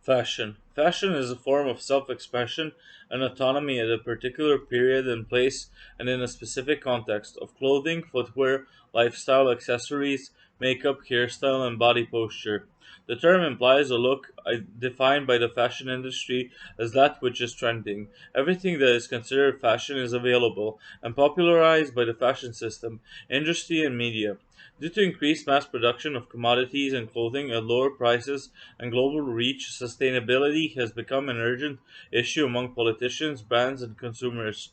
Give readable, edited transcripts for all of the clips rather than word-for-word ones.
Fashion. Fashion is a form of self expression and autonomy at a particular period and place and in a specific context of clothing, footwear, lifestyle, accessories, makeup, hairstyle, and body posture. The term implies a look defined by the fashion industry as that which is trending. Everything that is considered fashion is available and popularized by the fashion system, industry, and media. Due to increased mass production of commodities and clothing at lower prices and global reach, sustainability has become an urgent issue among politicians, brands, and consumers.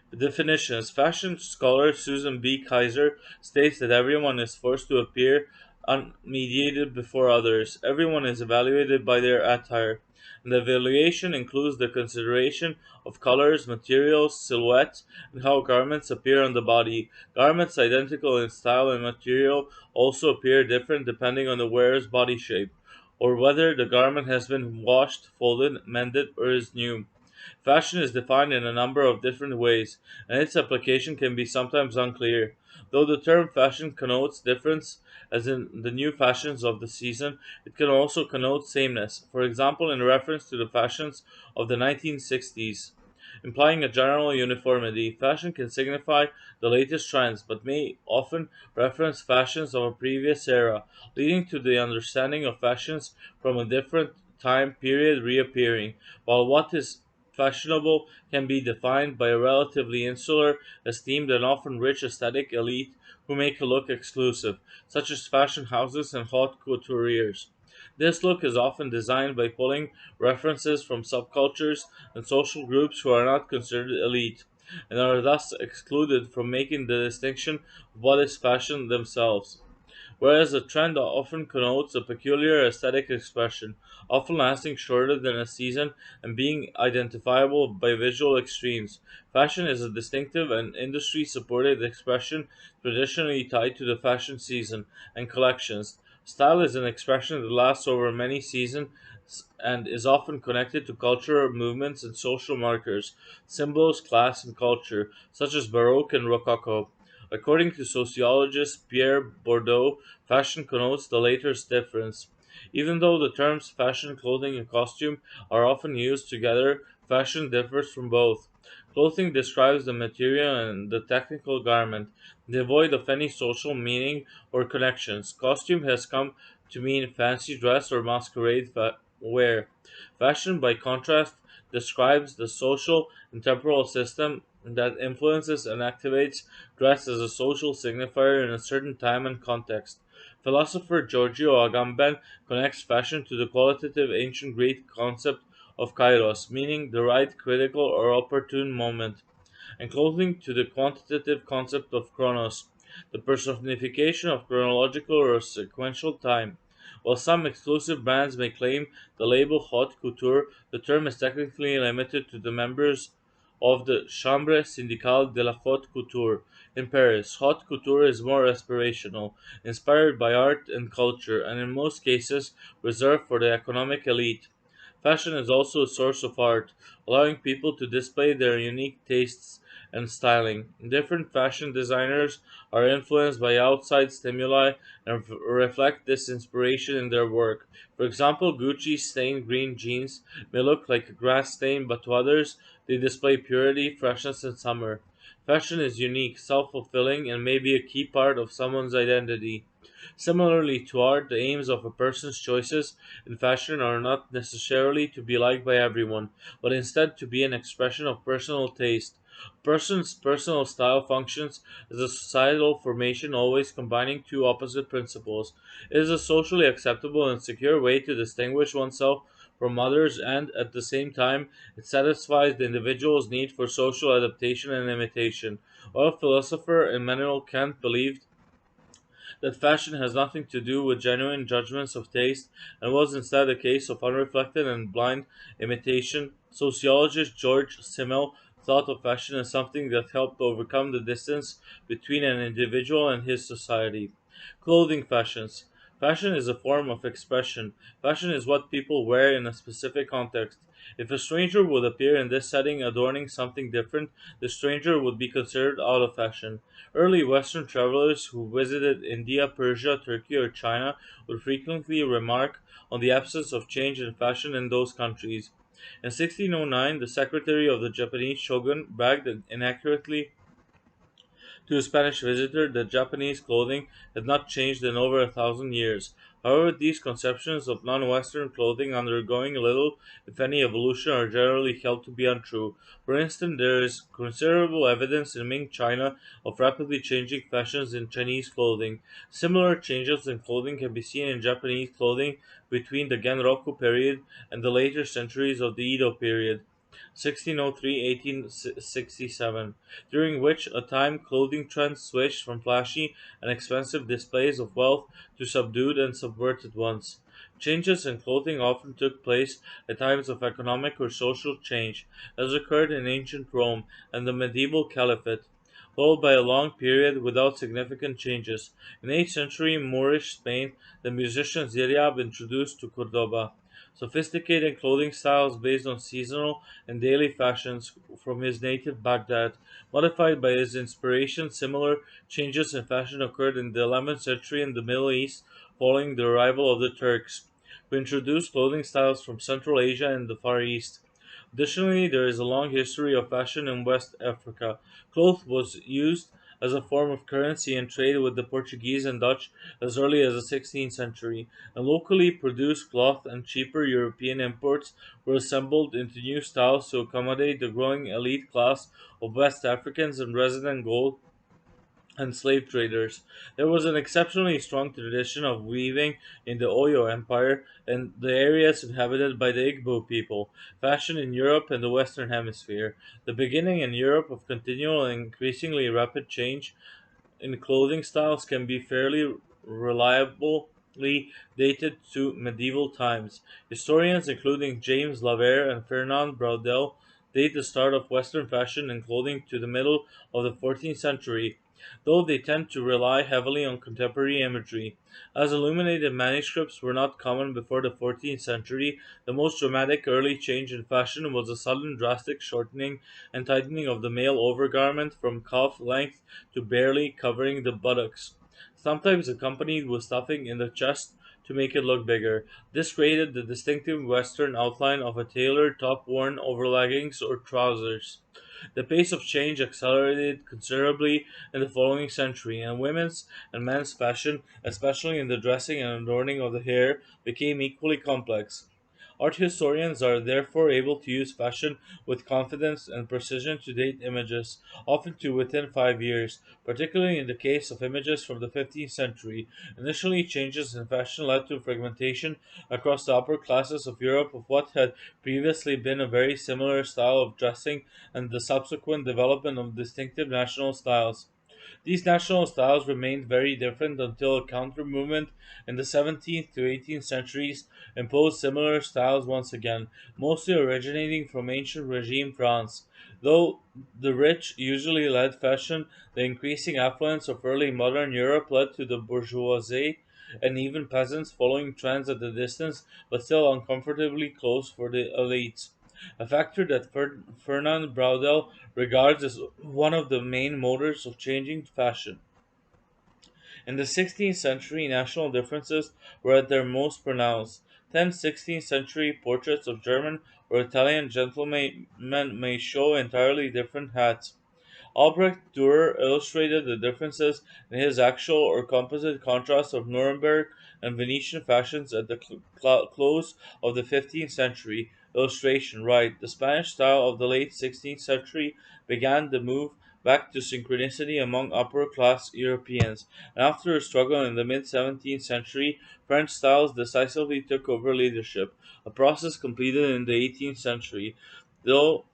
The definitions. Fashion scholar Susan B. Kaiser states that everyone is forced to appear unmediated before others. Everyone is evaluated by their attire. And the evaluation includes the consideration of colors, materials, silhouette, and how garments appear on the body. Garments identical in style and material also appear different depending on the wearer's body shape, or whether the garment has been washed, folded, mended, or is new. Fashion is defined in a number of different ways, and its application can be sometimes unclear. Though the term fashion connotes difference, as in the new fashions of the season, it can also connote sameness, for example, in reference to the fashions of the 1960s. Implying a general uniformity, fashion can signify the latest trends, but may often reference fashions of a previous era, leading to the understanding of fashions from a different time period reappearing, while what is fashionable can be defined by a relatively insular, esteemed, and often rich aesthetic elite who make a look exclusive, such as fashion houses and haute couturiers. This look is often designed by pulling references from subcultures and social groups who are not considered elite, and are thus excluded from making the distinction of what is fashion themselves. Whereas a trend often connotes a peculiar aesthetic expression, often lasting shorter than a season and being identifiable by visual extremes. Fashion is a distinctive and industry supported expression traditionally tied to the fashion season and collections. Style is an expression that lasts over many seasons and is often connected to cultural movements and social markers, symbols, class, and culture, such as Baroque and Rococo. According to sociologist Pierre Bourdieu, fashion connotes the latter's difference. Even though the terms fashion, clothing, and costume are often used together, fashion differs from both. Clothing describes the material and the technical garment, devoid of any social meaning or connections. Costume has come to mean fancy dress or masquerade wear. Fashion, by contrast, describes the social and temporal system that influences and activates dress as a social signifier in a certain time and context. Philosopher Giorgio Agamben connects fashion to the qualitative ancient Greek concept of kairos, meaning the right, critical, or opportune moment, and clothing to the quantitative concept of chronos, the personification of chronological or sequential time. While some exclusive brands may claim the label haute couture, the term is technically limited to the members of the Chambre syndicale de la haute couture. In Paris, haute couture is more aspirational, inspired by art and culture, and in most cases reserved for the economic elite. Fashion is also a source of art, allowing people to display their unique tastes and styling. Different fashion designers are influenced by outside stimuli and reflect this inspiration in their work. For example, Gucci's stained green jeans may look like a grass stain, but to others, they display purity, freshness, and summer. Fashion is unique, self fulfilling, and may be a key part of someone's identity. Similarly to art, the aims of a person's choices in fashion are not necessarily to be liked by everyone, but instead to be an expression of personal taste. A person's personal style functions as a societal formation, always combining two opposite principles. It is a socially acceptable and secure way to distinguish oneself from others, and at the same time, it satisfies the individual's need for social adaptation and imitation. While philosopher Immanuel Kant believed that fashion has nothing to do with genuine judgments of taste and was instead a case of unreflected and blind imitation, sociologist George Simmel thought of fashion as something that helped overcome the distance between an individual and his society. Clothing fashions. Fashion is a form of expression. Fashion is what people wear in a specific context. If a stranger would appear in this setting adorning something different, the stranger would be considered out of fashion. Early Western travelers who visited India, Persia, Turkey, or China would frequently remark on the absence of change in fashion in those countries. In 1609, the secretary of the Japanese shogun bragged inaccurately to a Spanish visitor that Japanese clothing had not changed in over 1,000 years. However, these conceptions of non-Western clothing undergoing little, if any, evolution are generally held to be untrue. For instance, there is considerable evidence in Ming China of rapidly changing fashions in Chinese clothing. Similar changes in clothing can be seen in Japanese clothing between the Genroku period and the later centuries of the Edo period. 1603–1867, during which a time clothing trends switched from flashy and expensive displays of wealth to subdued and subverted ones. Changes in clothing often took place at times of economic or social change, as occurred in ancient Rome and the medieval Caliphate, followed by a long period without significant changes. In 8th century Moorish Spain, the musician Ziryab introduced to Cordoba sophisticated clothing styles based on seasonal and daily fashions from his native Baghdad, modified by his inspiration. Similar changes in fashion occurred in the 11th century in the Middle East following the arrival of the Turks, who introduced clothing styles from Central Asia and the Far East. Additionally, there is a long history of fashion in West Africa. Cloth was used as a form of currency in trade with the Portuguese and Dutch as early as the 16th century, and locally produced cloth and cheaper European imports were assembled into new styles to accommodate the growing elite class of West Africans and resident gold and slave traders. There was an exceptionally strong tradition of weaving in the Oyo Empire and the areas inhabited by the Igbo people, fashion in Europe and the Western Hemisphere. The beginning in Europe of continual and increasingly rapid change in clothing styles can be fairly reliably dated to medieval times. Historians, including James Laver and Fernand Braudel, date the start of Western fashion in clothing to the middle of the 14th century, though they tend to rely heavily on contemporary imagery. As illuminated manuscripts were not common before the 14th century, the most dramatic early change in fashion was a sudden drastic shortening and tightening of the male overgarment from calf length to barely covering the buttocks, sometimes accompanied with stuffing in the chest to make it look bigger. This created the distinctive Western outline of a tailored top worn over leggings or trousers. The pace of change accelerated considerably in the following century, and women's and men's fashion, especially in the dressing and adorning of the hair, became equally complex. Art historians are therefore able to use fashion with confidence and precision to date images, often to within 5 years, particularly in the case of images from the 15th century. Initially, changes in fashion led to fragmentation across the upper classes of Europe of what had previously been a very similar style of dressing and the subsequent development of distinctive national styles. These national styles remained very different until a counter movement in the 17th to 18th centuries imposed similar styles once again, mostly originating from ancient regime France. Though the rich usually led fashion, the increasing affluence of early modern Europe led to the bourgeoisie and even peasants following trends at a distance, but still uncomfortably close for the elites. A factor that Fernand Braudel regards as one of the main motors of changing fashion. In the 16th century, national differences were at their most pronounced. 10th–16th century portraits of German or Italian gentlemen may show entirely different hats. Albrecht Dürer illustrated the differences in his actual or composite contrast of Nuremberg and Venetian fashions at the close of the 15th century. Illustration right. The Spanish style of the late 16th century began the move back to synchronicity among upper class Europeans, and after a struggle in the mid 17th century, French styles decisively took over leadership, a process completed in the 18th century. Though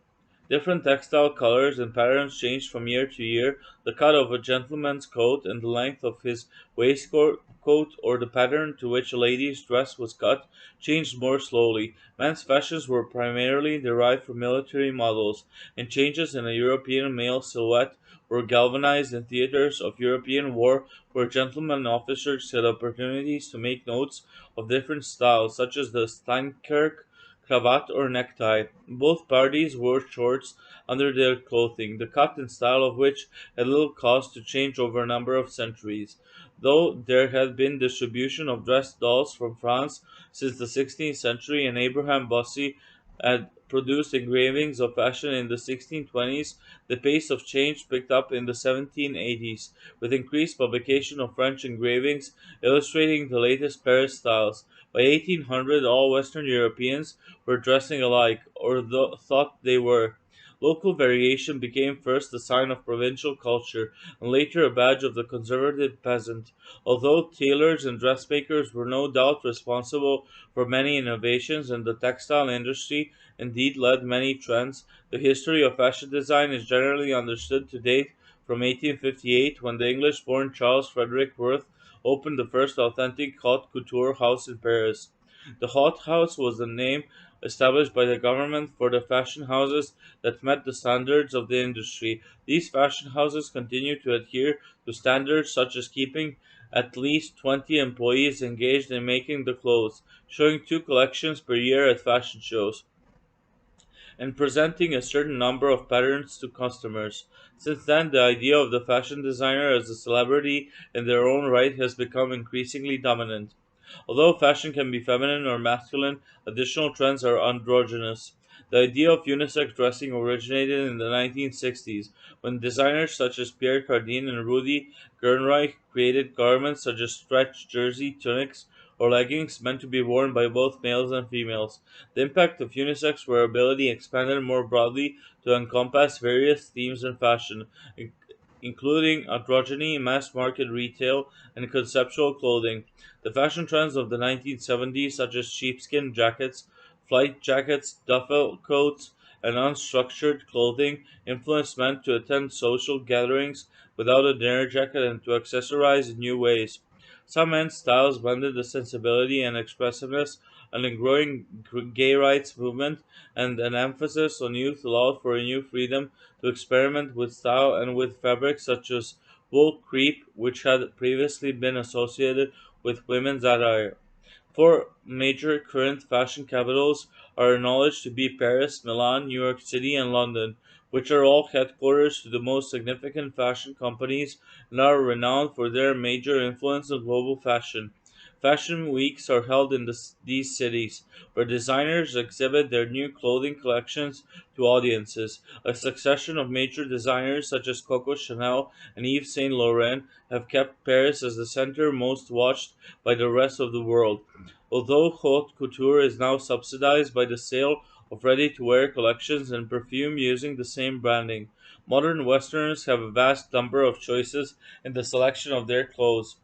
Different textile colors and patterns changed from year to year. The cut of a gentleman's coat and the length of his waistcoat coat, or the pattern to which a lady's dress was cut, changed more slowly. Men's fashions were primarily derived from military models, and changes in a European male silhouette were galvanized in theaters of European war, where gentlemen officers had opportunities to make notes of different styles, such as the Steinkirk cravat or necktie. Both parties wore shorts under their clothing, the cut and style of which had little cause to change over a number of centuries. Though there had been distribution of dress dolls from France since the 16th century, and Abraham Bossy had produced engravings of fashion in the 1620s, the pace of change picked up in the 1780s, with increased publication of French engravings illustrating the latest Paris styles. By 1800, all Western Europeans were dressing alike, or thought they were. Local variation became first a sign of provincial culture, and later a badge of the conservative peasant. Although tailors and dressmakers were no doubt responsible for many innovations, and the textile industry indeed led many trends, the history of fashion design is generally understood to date from 1858, when the English born Charles Frederick Worth opened the first authentic haute couture house in Paris. The Haute House was the name established by the government for the fashion houses that met the standards of the industry. These fashion houses continue to adhere to standards such as keeping at least 20 employees engaged in making the clothes, showing two collections per year at fashion shows, and presenting a certain number of patterns to customers. Since then, the idea of the fashion designer as a celebrity in their own right has become increasingly dominant. Although fashion can be feminine or masculine, additional trends are androgynous. The idea of unisex dressing originated in the 1960s, when designers such as Pierre Cardin and Rudy Gernreich created garments such as stretch jersey, tunics, or leggings meant to be worn by both males and females. The impact of unisex wearability expanded more broadly to encompass various themes in fashion, including androgyny, mass market retail, and conceptual clothing. The fashion trends of the 1970s, such as sheepskin jackets, flight jackets, duffel coats, and unstructured clothing, influenced men to attend social gatherings without a dinner jacket and to accessorize in new ways. Some men's styles blended the sensibility and expressiveness, and the growing gay rights movement and an emphasis on youth allowed for a new freedom to experiment with style and with fabrics such as wool crepe, which had previously been associated with women's attire. Four major current fashion capitals are acknowledged to be Paris, Milan, New York City, and London, which are all headquarters to the most significant fashion companies and are renowned for their major influence on global fashion. Fashion weeks are held in these cities, where designers exhibit their new clothing collections to audiences. A succession of major designers such as Coco Chanel and Yves Saint Laurent have kept Paris as the center most watched by the rest of the world. Although haute couture is now subsidized by the sale of ready to wear collections and perfume using the same branding, modern Westerners have a vast number of choices in the selection of their clothes.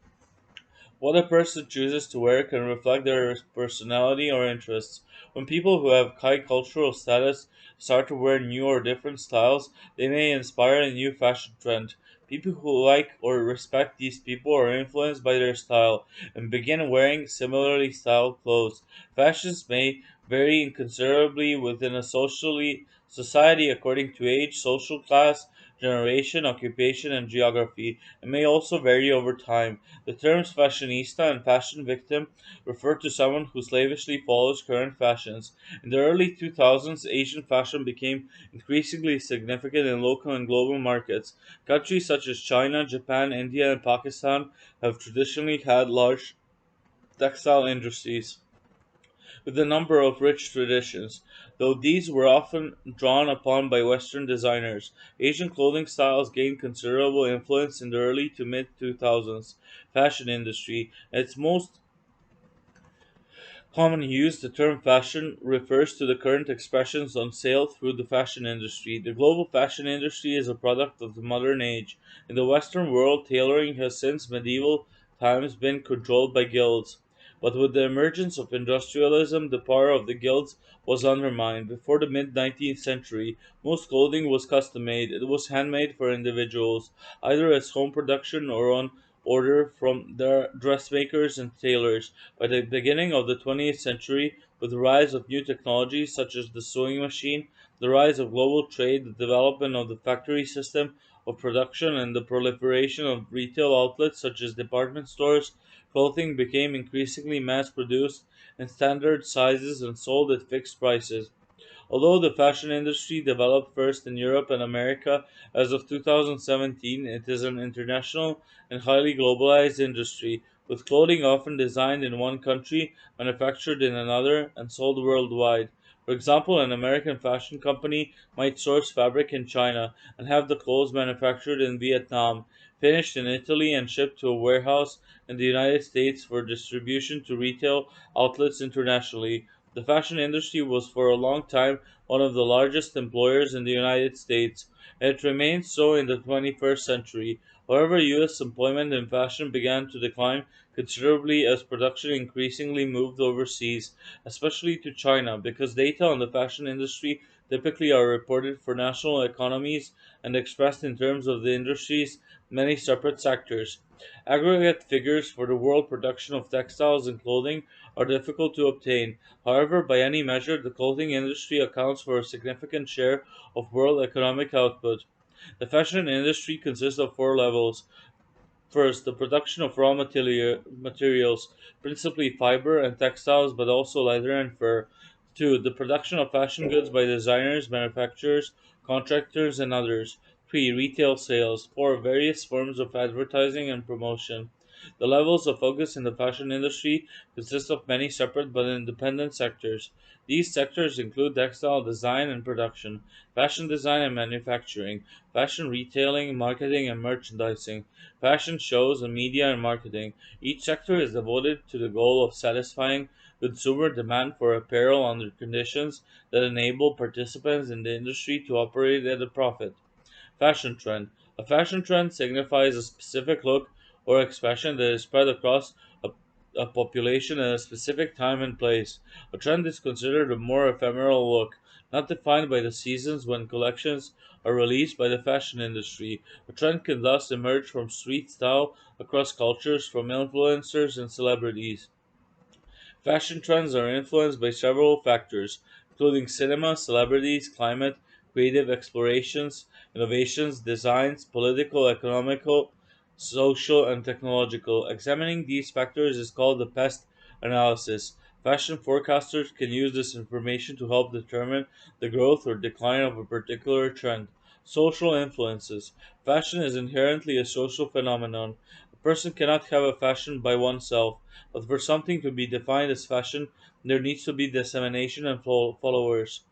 What a person chooses to wear can reflect their personality or interests. When people who have high cultural status start to wear new or different styles, they may inspire a new fashion trend. People who like or respect these people are influenced by their style and begin wearing similarly styled clothes. Fashions may vary considerably within a society according to age, social class, generation, occupation, and geography, and may also vary over time. The terms fashionista and fashion victim refer to someone who slavishly follows current fashions. In the early 2000s, Asian fashion became increasingly significant in local and global markets. Countries such as China, Japan, India, and Pakistan have traditionally had large textile industries with a number of rich traditions. Though these were often drawn upon by Western designers, Asian clothing styles gained considerable influence in the early to mid 2000s fashion industry. At its most common use, the term fashion refers to the current expressions on sale through the fashion industry. The global fashion industry is a product of the modern age. In the Western world, tailoring has since medieval times been controlled by guilds. But with the emergence of industrialism, the power of the guilds was undermined. Before the mid 19th century, most clothing was custom made. It was handmade for individuals, either as home production or on order from their dressmakers and tailors. By the beginning of the 20th century, with the rise of new technologies such as the sewing machine, the rise of global trade, the development of the factory system of production, and the proliferation of retail outlets such as department stores, clothing became increasingly mass produced in standard sizes and sold at fixed prices. Although the fashion industry developed first in Europe and America, as of 2017 it is an international and highly globalized industry, with clothing often designed in one country, manufactured in another, and sold worldwide. For example, an American fashion company might source fabric in China and have the clothes manufactured in Vietnam, finished in Italy, and shipped to a warehouse in the United States for distribution to retail outlets internationally. The fashion industry was for a long time one of the largest employers in the United States, and it remains so in the 21st century. However, U.S. employment in fashion began to decline considerably as production increasingly moved overseas, especially to China, because data on the fashion industry typically are reported for national economies and expressed in terms of the industry's many separate sectors. Aggregate figures for the world production of textiles and clothing are difficult to obtain. However, by any measure, the clothing industry accounts for a significant share of world economic output. The fashion industry consists of four levels. First, the production of raw materials, principally fiber and textiles, but also leather and fur. Two, the production of fashion goods by designers, manufacturers, contractors, and others. Three, retail sales. Four, various forms of advertising and promotion. The levels of focus in the fashion industry consist of many separate but independent sectors. These sectors include textile design and production, fashion design and manufacturing, fashion retailing, marketing and merchandising, fashion shows, and media and marketing. Each sector is devoted to the goal of satisfying consumer demand for apparel under conditions that enable participants in the industry to operate at a profit. Fashion trend. A fashion trend signifies a specific look or expression that is spread across a population at a specific time and place. A trend is considered a more ephemeral look, not defined by the seasons when collections are released by the fashion industry. A trend can thus emerge from street style across cultures, from influencers and celebrities. Fashion trends are influenced by several factors, including cinema, celebrities, climate, creative explorations, innovations, designs, political, economical, social, and technological. Examining these factors is called the Pest Analysis. Fashion forecasters can use this information to help determine the growth or decline of a particular trend. Social influences. Fashion is inherently a social phenomenon. A person cannot have a fashion by oneself. But for something to be defined as fashion, there needs to be dissemination and followers.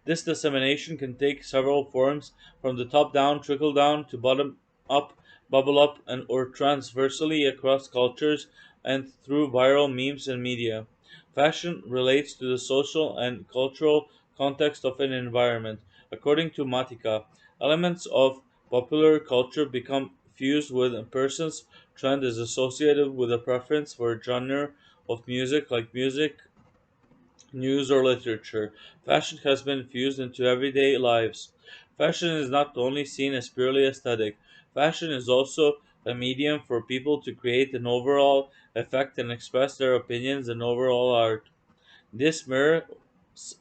This dissemination can take several forms, from the top down, trickle down, to bottom up, bubble up, and or transversally across cultures and through viral memes and media. Fashion relates to the social and cultural context of an environment. According to Matika, elements of popular culture become fused with a person's trend is associated with a preference for a genre of music like music, news, or literature. Fashion has been fused into everyday lives. Fashion is not only seen as purely aesthetic, fashion is also a medium for people to create an overall effect and express their opinions in overall art. This mirrors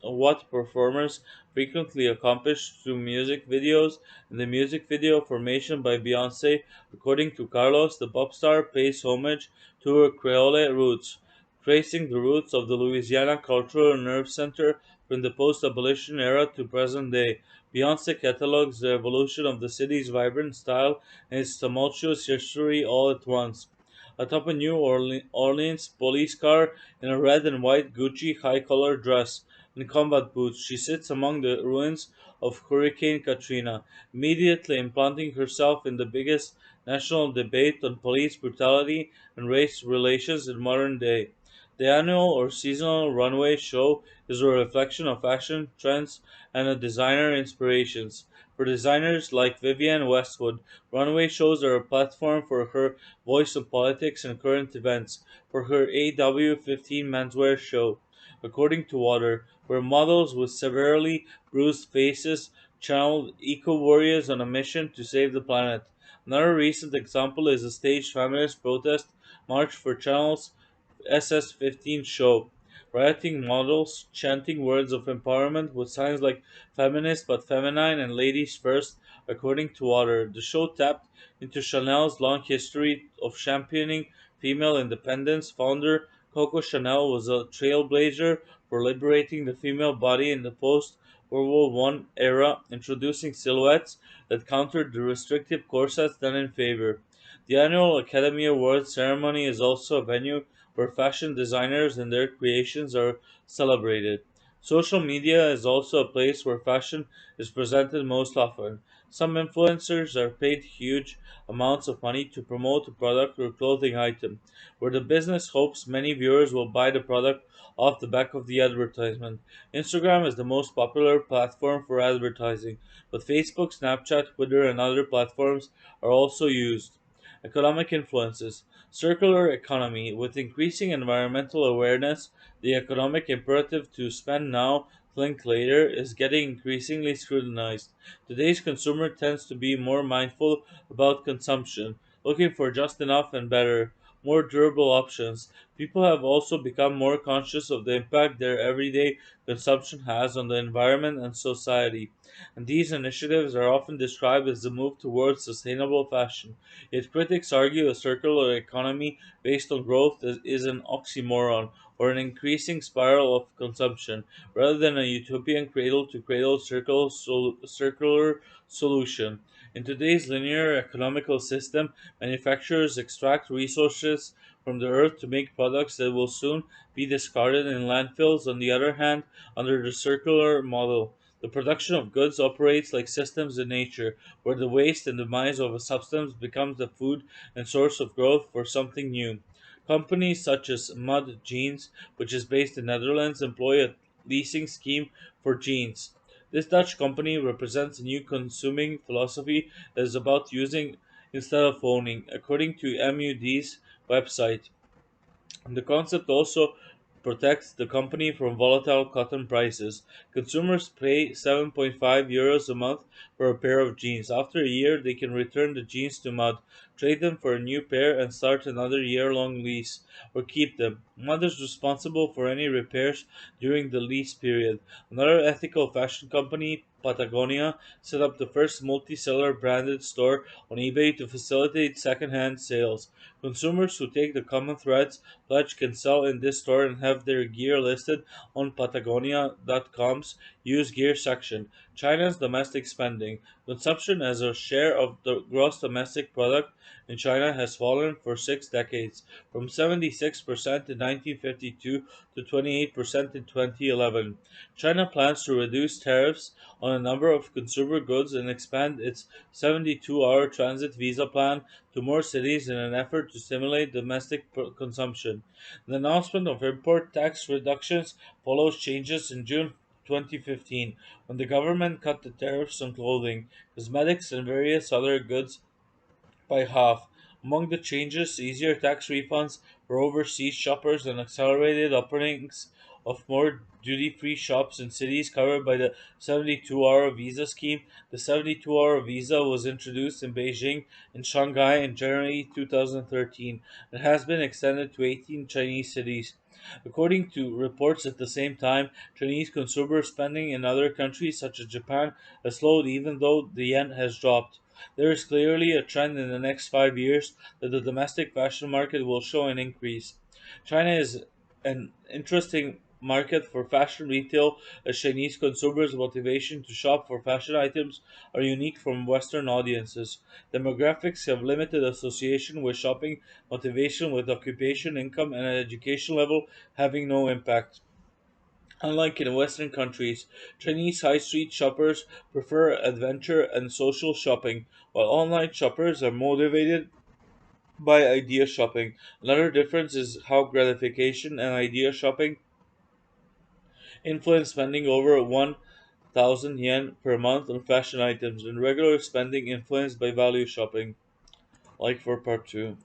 what performers frequently accomplish through music videos. In the music video Formation by Beyonce, according to Carlos, the pop star pays homage to her Creole roots, tracing the roots of the Louisiana cultural nerve center from the post abolition era to present day. Beyonce catalogs the evolution of the city's vibrant style and its tumultuous history all at once. Atop a New Orleans police car in a red and white Gucci high collar dress and combat boots, she sits among the ruins of Hurricane Katrina, immediately implanting herself in the biggest national debate on police brutality and race relations in modern day. The annual or seasonal runway show is a reflection of fashion trends and a designer inspirations. For designers like Vivienne Westwood, runway shows are a platform for her voice of politics and current events. For her AW15 menswear show, according to Water, where models with severely bruised faces channeled eco warriors on a mission to save the planet. Another recent example is a staged feminist protest march for Channel's SS15 show, rioting models chanting words of empowerment with signs like feminist but feminine and ladies first, according to Water. The show tapped into Chanel's long history of championing female independence. Founder Coco Chanel was a trailblazer for liberating the female body in the post World War One era, introducing silhouettes that countered the restrictive corsets then in favor. The annual Academy Awards ceremony is also a venue where fashion designers and their creations are celebrated. Social media is also a place where fashion is presented most often. Some influencers are paid huge amounts of money to promote a product or clothing item, where the business hopes many viewers will buy the product off the back of the advertisement. Instagram is the most popular platform for advertising, but Facebook, Snapchat, Twitter, and other platforms are also used. Economic influences. Circular economy. With increasing environmental awareness, the economic imperative to spend now, think later is getting increasingly scrutinized. Today's consumer tends to be more mindful about consumption, looking for just enough and better, more durable options. People have also become more conscious of the impact their everyday consumption has on the environment and society, and these initiatives are often described as the move towards sustainable fashion. Yet critics argue a circular economy based on growth is an oxymoron or an increasing spiral of consumption, rather than a utopian cradle to cradle circular solution. In today's linear economical system, manufacturers extract resources from the earth to make products that will soon be discarded in landfills. On the other hand, under the circular model, the production of goods operates like systems in nature, where the waste and demise of a substance becomes the food and source of growth for something new. Companies such as Mud Jeans, which is based in Netherlands, employ a leasing scheme for jeans. This Dutch company represents a new consuming philosophy that is about using instead of owning, according to MUD's website. The concept also protects the company from volatile cotton prices. Consumers pay 7.5 euros a month for a pair of jeans. After a year, they can return the jeans to Mud, trade them for a new pair, and start another year-long lease, or keep them. Mud is responsible for any repairs during the lease period. Another ethical fashion company, Patagonia, set up the first multi-seller branded store on eBay to facilitate second-hand sales. Consumers who take the common threads pledge can sell in this store and have their gear listed on Patagonia.com's used gear section. China's domestic spending. Consumption as a share of the gross domestic product in China has fallen for 6 decades, from 76% in 1952 to 28% in 2011. China plans to reduce tariffs on a number of consumer goods and expand its 72-hour transit visa plan to more cities in an effort to stimulate domestic consumption. The announcement of import tax reductions follows changes in June 2015, when the government cut the tariffs on clothing, cosmetics, and various other goods by half. Among the changes, easier tax refunds for overseas shoppers and accelerated openings of more duty free shops in cities covered by the 72-hour visa scheme. The 72-hour visa was introduced in Beijing and Shanghai in January 2013 and has been extended to 18 Chinese cities. According to reports at the same time, Chinese consumer spending in other countries such as Japan has slowed even though the yen has dropped. There is clearly a trend in the next 5 years that the domestic fashion market will show an increase. China is an interesting market for fashion retail as Chinese consumers' motivation to shop for fashion items are unique from Western audiences. Demographics have limited association with shopping motivation, with occupation, income, and education level having no impact. Unlike in Western countries, Chinese high street shoppers prefer adventure and social shopping, while online shoppers are motivated by idea shopping. Another difference is how gratification and idea shopping influence spending over 1,000 yen per month on fashion items, and regular spending influenced by value shopping, like for part 2.